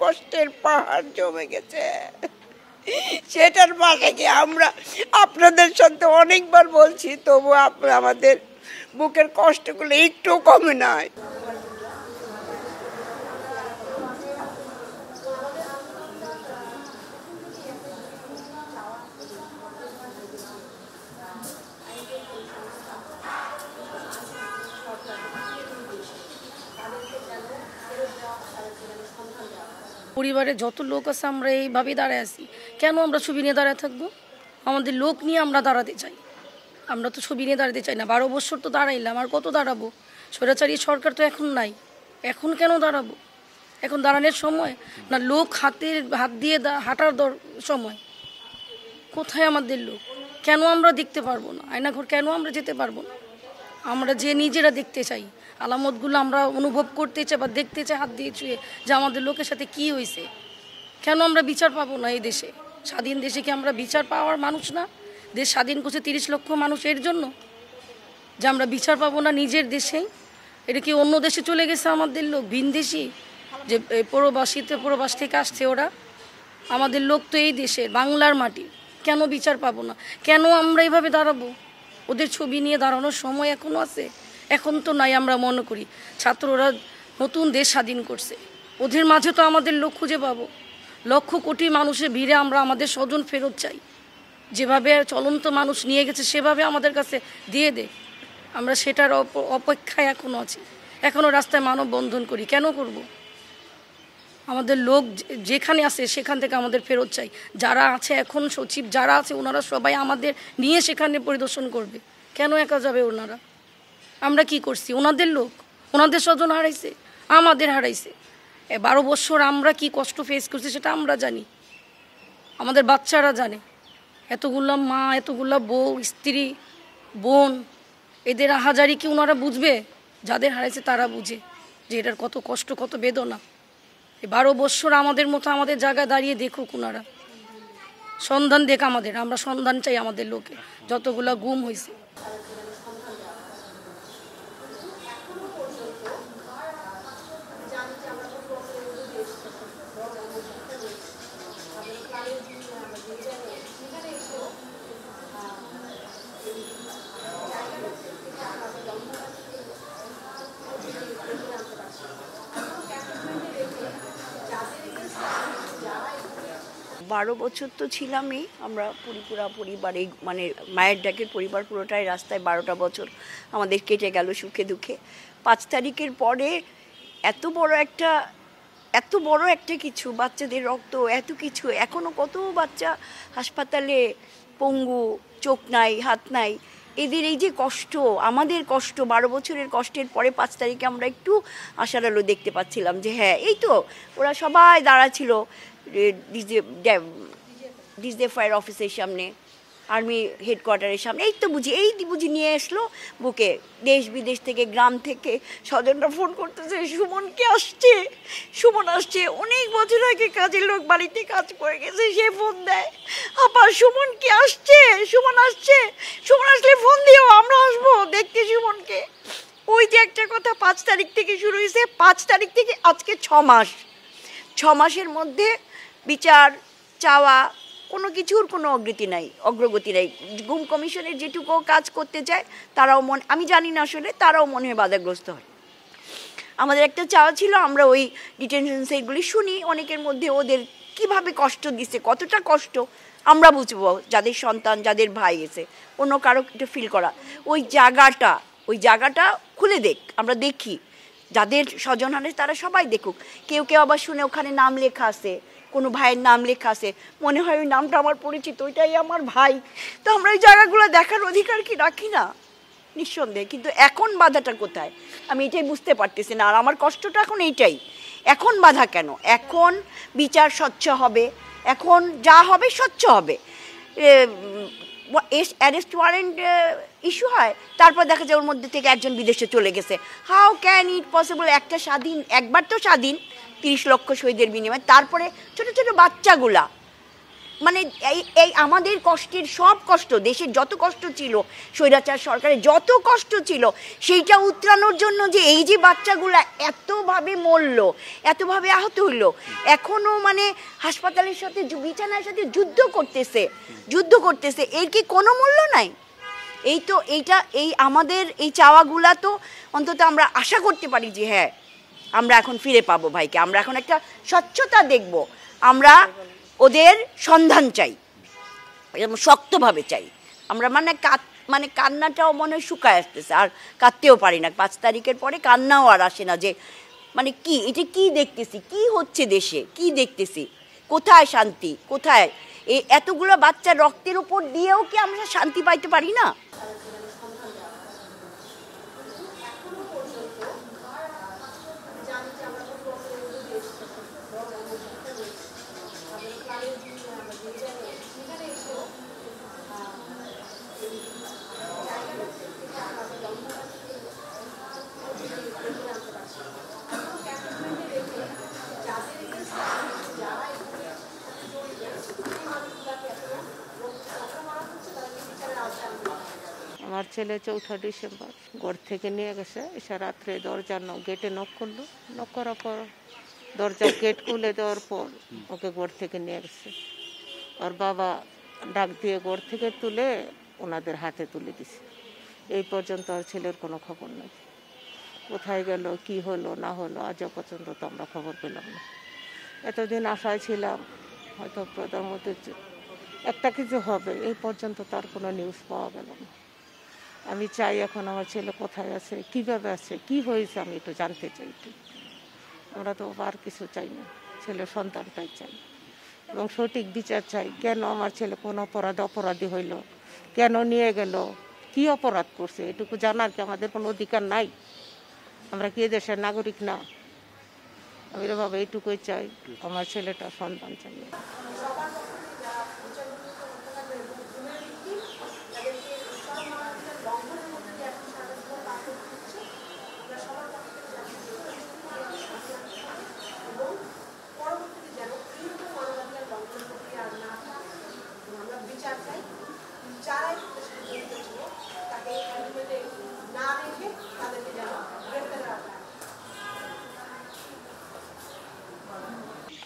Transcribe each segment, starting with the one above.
কষ্টের পাহাড় জমে গেছে। সেটার মাঝে কি আমরা আপনাদের সাথে অনেকবার বলছি, তবু আমাদের বুকের কষ্টগুলো একটু কমে নাই। পরিবারে যত লোক আছে আমরা এইভাবেই দাঁড়ায় আছি। কেন আমরা ছবি নিয়ে দাঁড়ায় থাকবো? আমাদের লোক নিয়ে আমরা দাঁড়াতে চাই। আমরা তো ছবি নিয়ে দাঁড়াতে চাই না। 12 বছর তো দাঁড়াইলাম, আর কত দাঁড়াবো? স্বৈরাচারী সরকার তো এখন নাই, এখন কেন দাঁড়াবো? এখন দাঁড়ানোর সময় না, লোক হাত দিয়ে হাঁটার সময়। কোথায় আমাদের লোক? কেন আমরা দেখতে পারবো না? আয়নাঘর কেন আমরা যেতে পারবো না? আমরা যে নিজেরা দেখতে চাই, আলামতগুলো আমরা অনুভব করতে চাই বা দেখতে চাই হাত দিয়ে ছুঁয়ে, যে আমাদের লোকের সাথে কি হয়েছে। কেন আমরা বিচার পাবো না? এই দেশে, স্বাধীন দেশে কি আমরা বিচার পাওয়ার মানুষ না? দেশ স্বাধীন করছে 30 লক্ষ মানুষ এর জন্য, যে আমরা বিচার পাবো না নিজের দেশে? এটা কি অন্য দেশে চলে গেছে আমাদের লোক, ভিনদেশি, যে প্রবাস থেকে আসছে ওরা? আমাদের লোক তো এই দেশের, বাংলার মাটি। কেন বিচার পাবো না? কেন আমরা এইভাবে দাঁড়াবো? ওদের ছবি নিয়ে দাঁড়ানোর সময় এখনও আছে? এখন তো নাই। আমরা মনে করি ছাত্ররা নতুন দেশ স্বাধীন করছে, ওদের মাঝে তো আমাদের লোক খুঁজে পাবো। লক্ষ কোটি মানুষের ভিড়ে আমরা আমাদের স্বজন ফেরত চাই। যেভাবে চলন্ত মানুষ নিয়ে গেছে সেভাবে আমাদের কাছে দিয়ে দে। আমরা সেটার অপেক্ষায় এখনও আছি। এখনও রাস্তায় মানববন্ধন করি। কেন করব? আমাদের লোক যেখানে আছে সেখান থেকে আমাদের ফেরত চাই। যারা আছে এখন সচিব যারা আছে, ওনারা সবাই আমাদের নিয়ে সেখানে পরিদর্শন করবে। কেন একা যাবে ওনারা? আমরা কি করছি? ওনাদের লোক, ওনাদের স্বজন হারাইছে, আমাদের হারাইছে। 12 বছর আমরা কি কষ্ট ফেস করছি সেটা আমরা জানি, আমাদের বাচ্চারা জানে। এতগুলা মা, এতগুলা বউ, স্ত্রী, বোন, এদের আহাজারি কি ওনারা বুঝবে? যাদের হারাইছে তারা বুঝে যে এটার কত কষ্ট, কত বেদনা। 12 বছর আমাদের মতো আমাদের জায়গায় দাঁড়িয়ে দেখুক ওনারা, সন্ধান দেখ আমাদের। আমরা সন্ধান চাই আমাদের লোকে, যতগুলা গুম হয়েছে। বারো বছর তো ছিলামই আমরা পুরা পরিবার, এই মানে মায়ের ডাকের পরিবার পুরোটাই রাস্তায়। 12টা বছর আমাদের কেটে গেল সুখে দুঃখে। 5 তারিখের পরে এত বড় একটা কিছু, বাচ্চাদের রক্ত, এত কিছু, এখনও কত বাচ্চা হাসপাতালে পঙ্গু, চোখ নাই, হাত নাই। এদের এই যে কষ্ট, আমাদের কষ্ট, 12 বছরের কষ্টের পরে 5 তারিখে আমরা একটু আশার আলো দেখতে পাচ্ছিলাম যে হ্যাঁ, এই তো ওরা সবাই দাঁড়া ছিল ডিজিএফআই অফিসের সামনে, আর্মি হেডকোয়ার্টারের সামনে। এই বুঝি নিয়ে আসলো বুকে। দেশ বিদেশ থেকে, গ্রাম থেকে স্বজনরা ফোন করতেছে, সুমন আসছে। অনেক বছর আগে কাজের লোক বাড়িতে কাজ করে গেছে, সে ফোন দেয়, আপা সুমন কি আসছে, সুমন আসছে, সুমন আসলে ফোন দিও, আমরা আসবো দেখতে সুমনকে। ওই যে একটা কথা 5 তারিখ থেকে শুরু হয়েছে, 5 তারিখ থেকে আজকে 6 মাস। 6 মাসের মধ্যে বিচার চাওয়া কোনো কিছুর কোনো অগ্রগতি নাই। গুম কমিশনের যেটুকু কাজ করতে চায় তারাও আমি জানি না আসলে, তারাও মনে হয় বাধাগ্রস্ত হয়। আমাদের একটা চাওয়া ছিল, আমরা ওই ডিটেনশন সেটগুলি শুনি, অনেকের মধ্যে ওদের কিভাবে কষ্ট দিচ্ছে, কতটা কষ্ট আমরা বুঝবো, যাদের সন্তান, যাদের ভাই এসে, অন্য কারো একটু ফিল করা। ওই জায়গাটা খুলে দেখ, আমরা দেখি, যাদের স্বজন হানে তারা সবাই দেখুক। কেউ আবার শুনে ওখানে নাম লেখা আছে, কোনো ভাইয়ের নাম লেখা আছে, মনে হয় ওই নামটা আমার পরিচিত, ওইটাই আমার ভাই। তো আমরা ওই জায়গাগুলো দেখার অধিকার কি রাখি না? নিঃসন্দেহে। কিন্তু এখন বাধাটা কোথায় আমি এটাই বুঝতে পারতেছি না। আর আমার কষ্টটা এখন এইটাই, এখন বাধা কেন? এখন বিচার স্বচ্ছ হবে, এখন যা হবে স্বচ্ছ হবে। অ্যারেস্ট ওয়ারেন্ট ইস্যু হয়, তারপর দেখা যায় ওর মধ্যে থেকে একজন বিদেশে চলে গেছে। How can it possible? একবার তো স্বাধীন 30 লক্ষ শহীদের বিনিময়ে, তারপরে ছোট ছোট বাচ্চাগুলা মানে এই এই আমাদের কষ্টের সব কষ্ট, দেশের যত কষ্ট ছিল, স্বৈরাচার সরকারের যত কষ্ট ছিল, সেইটা উতরানোর জন্য যে এই যে বাচ্চাগুলা এতভাবে মরল, এতভাবে আহত হইলো, এখনও মানে হাসপাতালের সাথে বিছানার সাথে যুদ্ধ করতেছে, এর কি কোনো মূল্য নাই? এই তো এই আমাদের এই চাওয়াগুলা তো অন্তত আমরা আশা করতে পারি যে হ্যাঁ আমরা এখন ফিরে পাবো ভাইকে, আমরা এখন একটা স্বচ্ছতা দেখব, আমরা ওদের সন্ধান চাই, এরকম শক্তভাবে চাই আমরা। মানে কান্নাটাও মনে শুকায় আসতেছে, আর কাঁদতেও পারি না। 5 তারিখের পরে কান্নাও আর আসে না, যে মানে কি এটা কি দেখতেছি, কি হচ্ছে দেশে, কি দেখতেছি, কোথায় শান্তি, কোথায়? এই এতগুলো বাচ্চার রক্তের উপর দিয়েও কি আমরা শান্তি পাইতে পারি না? আমার ছেলে 4 ডিসেম্বর ঘর থেকে নিয়ে গেছে, এসে রাত্রে দরজা গেটে নক করলো, নক করার পর দরজা গেট খুলে দেওয়ার পর ওকে ঘর থেকে নিয়ে গেছে। ওর বাবা ডাক দিয়ে ঘর থেকে তুলে ওনাদের হাতে তুলে দিছে। এই পর্যন্ত আর ছেলের কোনো খবর নেই, কোথায় গেল, কি হলো না হলো আজও পর্যন্ত তো আমরা খবর পেলাম না। এতদিন আশায় ছিলাম হয়তো প্রধানমন্ত্রীর একটা কিছু হবে, এই পর্যন্ত তার কোনো নিউজ পাওয়া গেল না। আমি চাই এখন আমার ছেলে কোথায় আছে, কীভাবে আছে, কি হয়েছে, আমি একটু জানতে চাই। আমরা তো আর কিছু চাই না, ছেলের সন্তানটাই চাই এবং সঠিক বিচার চাই। কেন আমার ছেলে কোন অপরাধী হইল, কেন নিয়ে গেল, কি অপরাধ করছে, এটুকু জানার কি আমাদের কোনো অধিকার নাই? আমরা কি দেশের নাগরিক না? আমি বাবা এইটুকুই চাই, আমার ছেলেটা সন্তান চাই।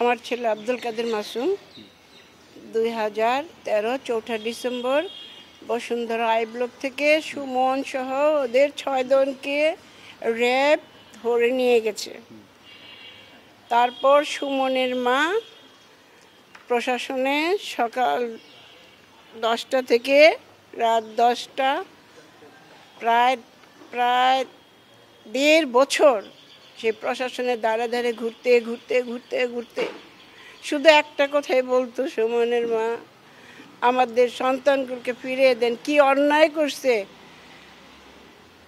আমার ছেলে Abdul Kader Masum 2013 4 December Bashundhara I block থেকে সুমন সহ ওদের 6 জনকে র্যাব ধরে নিয়ে গেছে। তারপর সুমনের মা প্রশাসনে সকাল 10টা থেকে রাত 10টা প্রায় 1.5 বছর সে প্রশাসনের দ্বারে ঘুরতে শুধু একটা কথাই বলতো সুমনের মা, আমাদের সন্তানগুলোকে ফিরিয়ে দেন, কি অন্যায় করছে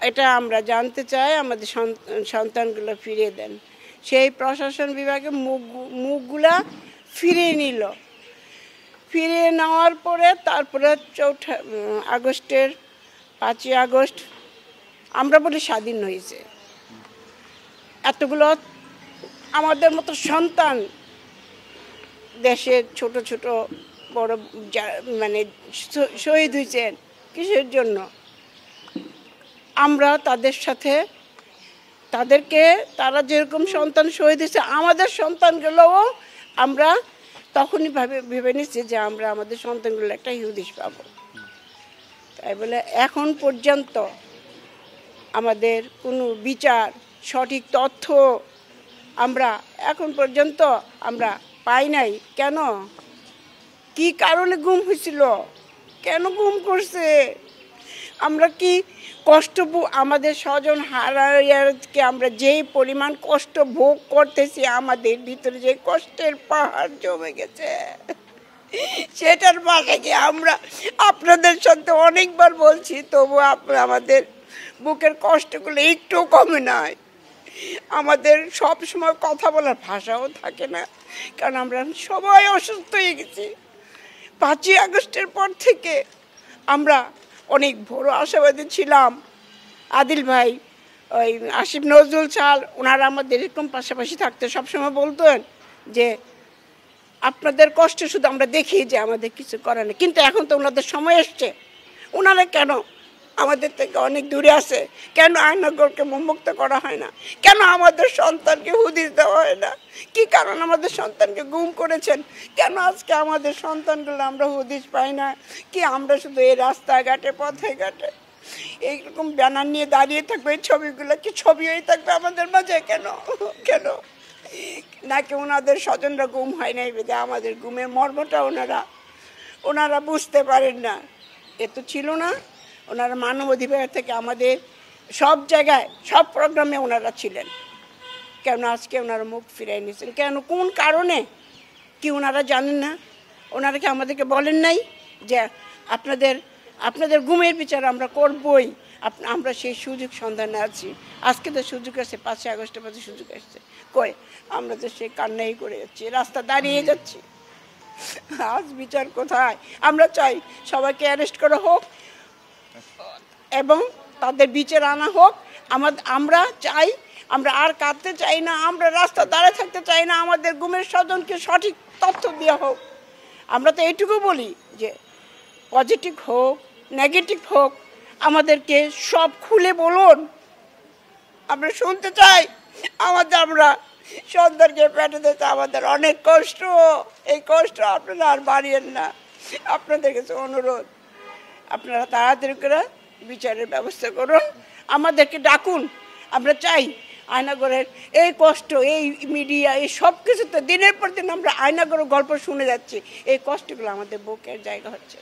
এটা আমরা জানতে চাই, আমাদের সন্তানগুলো ফিরিয়ে দেন। সেই প্রশাসন বিভাগে মুখগুলা ফিরিয়ে নিল। ফিরিয়ে নেওয়ার পরে তারপরে 5ই আগস্ট আমরা বলি স্বাধীন হয়েছে। এতগুলো আমাদের মতো সন্তান দেশের ছোট ছোট বড় মানে শহীদ হয়েছেন, কিসের জন্য? আমরা তাদের সাথে তারা যেরকম সন্তান শহীদ হয়েছে, আমাদের সন্তানগুলোও আমরা তখনই ভেবে নিচ্ছি যে আমরা আমাদের সন্তানগুলো একটা হিউদিশ পাবো। তাই বলে এখন পর্যন্ত আমাদের কোনো বিচার, সঠিক তথ্য আমরা এখন পর্যন্ত আমরা পাই নাই। কেন, কি কারণে গুম হয়েছিল, কেন গুম করছে, আমরা কি কষ্ট, আমাদের স্বজন হারাকে আমরা যেই পরিমাণ কষ্ট ভোগ করতেছি, আমাদের ভিতরে যে কষ্টের পাহাড় জমে গেছে, সেটার মাঝে আমরা আপনাদের সাথে অনেকবার বলছি, তবু আমাদের বুকের কষ্টগুলো একটু কমে নাই। আমাদের সব সময় কথা বলার ভাষাও থাকে না, কারণ আমরা সবাই অসুস্থ হয়ে গেছি। 5ই আগস্টের পর থেকে আমরা অনেক বড় আশাবাদী ছিলাম। আদিল ভাই, ওই আসিফ নজরুল স্যার, ওনারা আমাদের এরকম পাশাপাশি থাকতে সবসময় বলতেন যে আপনাদের কষ্ট শুধু আমরা দেখি যে আমাদের কিছু করার নেই, কিন্তু এখন তো ওনাদের সময় এসছে। ওনারা কেন আমাদের থেকে অনেক দূরে আছে? কেন আয়নাগরকে মুক্ত করা হয় না? কেন আমাদের সন্তানকে হুদিস দেওয়া হয় না? কি কারণ আমাদের সন্তানকে গুম করেছেন? কেন আজকে আমাদের সন্তানগুলো আমরা হুদিস পাই না? কি আমরা শুধু এই রাস্তাঘাটে পথে ঘাটে এইরকম ব্যানার নিয়ে দাঁড়িয়ে থাকবো? এই ছবিগুলো কি ছবি হয়ে থাকবে আমাদের মাঝে? কেন কেন নাকি ওনাদের স্বজনরা গুম হয় নাই বেঁধে আমাদের গুমের মর্মটা ওনারা বুঝতে পারেন না? এ তো ছিল না। ওনারা মানব অধিকার থেকে আমাদের সব জায়গায় সব প্রোগ্রামে ওনারা ছিলেন। কেন আজকে ওনারা মুখ ফিরিয়ে নিয়েছেন? কেন, কোন কারণে? কি ওনারা জানেন না? ওনারা কি আমাদেরকে বলেন নাই যে আপনাদের গুমের বিচার আমরা করবই? আমরা সেই সুযোগ সন্ধানে আছি। আজকে তো সুযোগ আছে, 5 আগস্টের মধ্যে সুযোগ আসছে। কই, আমরা তো সেই কান্নাই করে যাচ্ছি, রাস্তা দাঁড়িয়ে যাচ্ছি। আজ বিচার কোথায়? আমরা চাই সবাইকে অ্যারেস্ট করা হোক এবং তাদের বিচার আনা হোক। আমরা চাই, আমরা আর কাঁদতে চাই না, আমরা রাস্তা দাঁড়িয়ে থাকতে চাই না। আমাদের গুমের স্বজনকে সঠিক তথ্য দেওয়া হোক। আমরা তো এইটুকু বলি যে পজিটিভ হোক নেগেটিভ হোক, আমাদেরকে সব খুলে বলুন, আমরা শুনতে চাই। আমরা সন্তানকে পেটে দিতে আমাদের অনেক কষ্ট, এই কষ্ট আপনারা আর বাড়িয়েন না। আপনাদের কাছে অনুরোধ, আপনারা তাড়াতাড়ি করে বিচারের ব্যবস্থা করুন, আমাদেরকে ডাকুন। আমরা চাই আয়নাগরের এই কষ্ট, এই মিডিয়া, এই সব কিছুতে দিনের পর দিন আমরা আয়নাগরের গল্প শুনে যাচ্ছি। এই কষ্টগুলো আমাদের বুকের জায়গা হচ্ছে।